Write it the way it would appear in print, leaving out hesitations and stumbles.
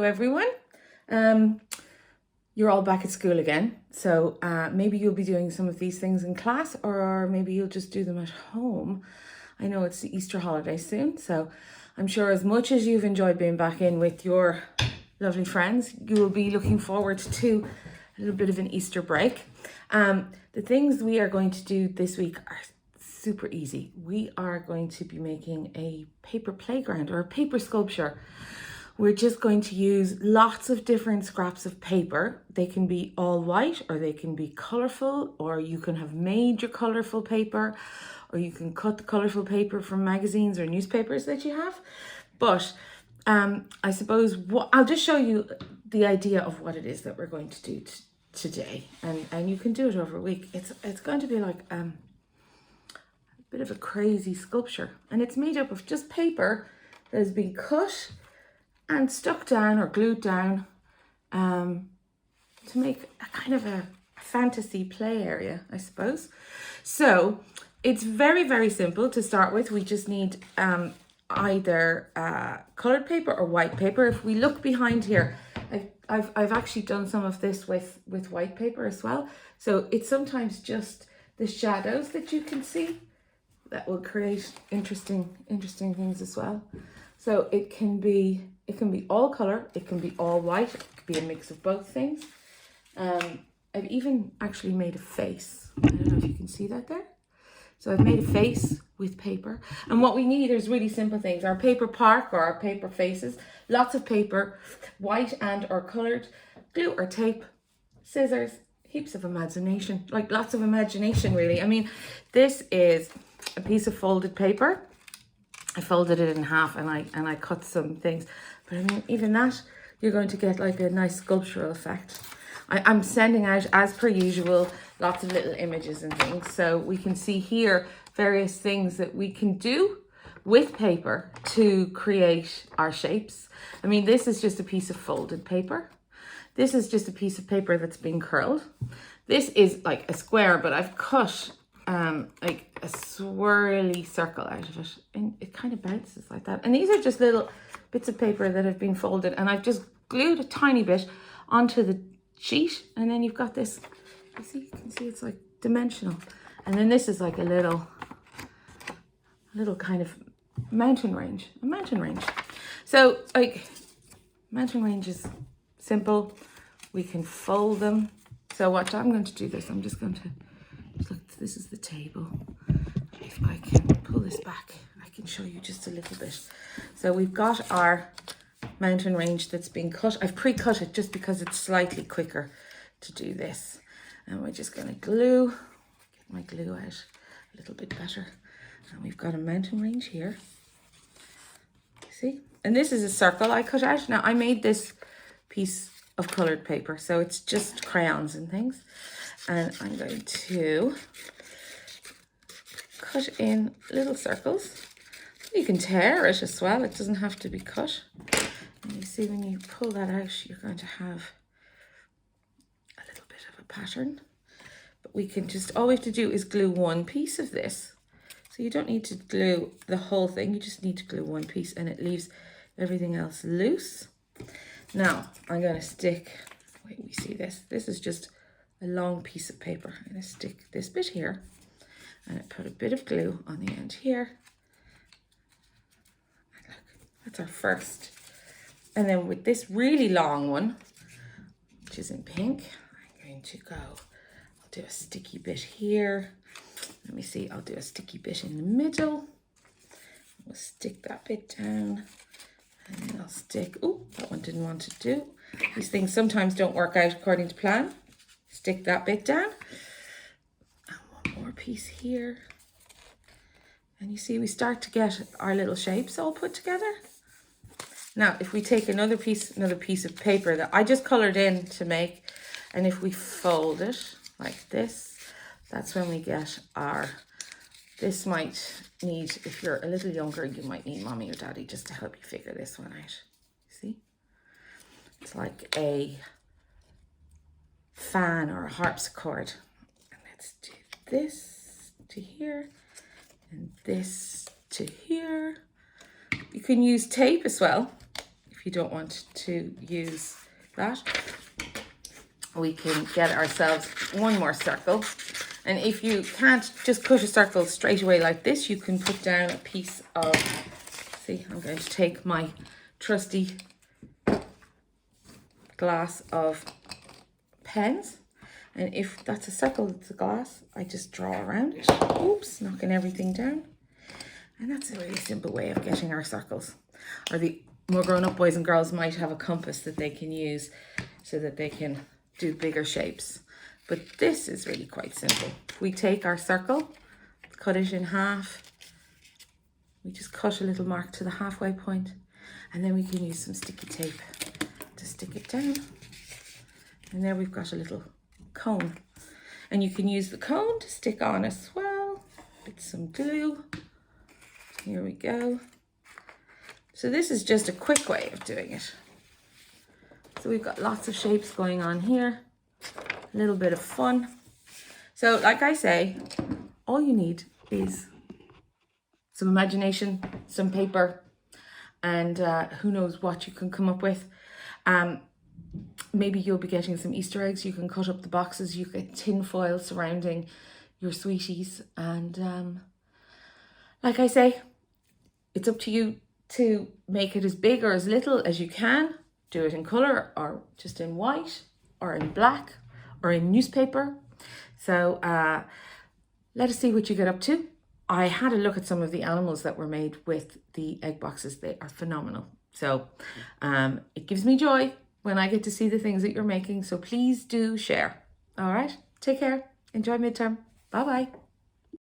everyone. You're all back at school again, so maybe you'll be doing some of these things in class, or maybe you'll just do them at home. I know it's the Easter holiday soon, so I'm sure as much as you've enjoyed being back in with your lovely friends, you will be looking forward to a little bit of an Easter break. The things we are going to do this week are super easy. We are going to be making a paper playground or a paper sculpture. We're just going to use lots of different scraps of paper. They can be all white, or they can be colorful, or you can have made your colorful paper, or you can cut the colorful paper from magazines or newspapers that you have. But I suppose I'll just show you the idea of what it is that we're going to do today, and you can do it over a week. It's going to be like a bit of a crazy sculpture, and it's made up of just paper that has been cut and stuck down or glued down to make a kind of a fantasy play area, I suppose. So it's very, very simple to start with. We just need either colored paper or white paper. If we look behind here, I've actually done some of this with white paper as well. So it's sometimes just the shadows that you can see that will create interesting things as well. So it can be all color, it can be all white, it could be a mix of both things. I've even actually made a face. I don't know if you can see that there. So I've made a face with paper. And what we need is really simple things. Our paper park or our paper faces, lots of paper, white and or colored, glue or tape, scissors, heaps of imagination, like lots of imagination really. I mean, this is a piece of folded paper. I folded it in half and I cut some things. But I mean, even that, you're going to get like a nice sculptural effect. I'm sending out, as per usual, lots of little images and things. So we can see here various things that we can do with paper to create our shapes. I mean, this is just a piece of folded paper. This is just a piece of paper that's been curled. This is like a square, but I've cut like a swirly circle out of it, and it kind of bounces like that. And these are just little bits of paper that have been folded, and I've just glued a tiny bit onto the sheet, and then you've got this. You can see it's like dimensional, and then this is like a little kind of a mountain range. So like mountain range is simple. We can fold them. So what I'm going to do this, I'm just going to look. This is the table. If I can pull this back, I can show you just a little bit. So we've got our mountain range that's been cut. I've pre-cut it just because it's slightly quicker to do this. And we're just going to get my glue out a little bit better. And we've got a mountain range here. See? And this is a circle I cut out. Now I made this piece of colored paper, so it's just crayons and things. And I'm going to cut in little circles. You can tear it as well. It doesn't have to be cut. And you see when you pull that out, you're going to have a little bit of a pattern. But we can just, all we have to do is glue one piece of this. So you don't need to glue the whole thing. You just need to glue one piece, and it leaves everything else loose. Now I'm going to stick, wait, we see this. This is just a long piece of paper. I'm going to stick this bit here, and I put a bit of glue on the end here. And look, that's our first. And then with this really long one, which is in pink, I'm going to go, I'll do a sticky bit here. Let me see, I'll do a sticky bit in the middle. We'll stick that bit down. And then I'll stick, oh, that one didn't want to do. These things sometimes don't work out according to plan. Stick that bit down. And one more piece here. And you see, we start to get our little shapes all put together. Now, if we take another piece of paper that I just colored in to make, and if we fold it like this, that's when we get our, this might need, if you're a little younger, you might need mommy or daddy just to help you figure this one out. See? It's like a fan or a harpsichord. And let's do this to here and this to here. You can use tape as well. if you don't want to use that. We can get ourselves one more circle. And if you can't just cut a circle straight away like this, you can put down a piece of, see, I'm going to take my trusty glass of pens. And if that's a circle, it's a glass, I just draw around it. Oops, knocking everything down. And that's a really simple way of getting our circles. Or the more grown-up boys and girls might have a compass that they can use so that they can do bigger shapes. But this is really quite simple. We take our circle, cut it in half. We just cut a little mark to the halfway point, and then we can use some sticky tape to stick it down. And there we've got a little cone. And you can use the cone to stick on as well with some glue. Here we go. So this is just a quick way of doing it. So we've got lots of shapes going on here. A little bit of fun. So like I say, all you need is some imagination, some paper, and who knows what you can come up with. Maybe you'll be getting some Easter eggs. You can cut up the boxes. You get tin foil surrounding your sweeties. And like I say, it's up to you to make it as big or as little as you can. Do it in colour or just in white or in black or in newspaper. So let us see what you get up to. I had a look at some of the animals that were made with the egg boxes. They are phenomenal. So it gives me joy when I get to see the things that you're making. So please do share. All right, take care. Enjoy midterm. Bye-bye.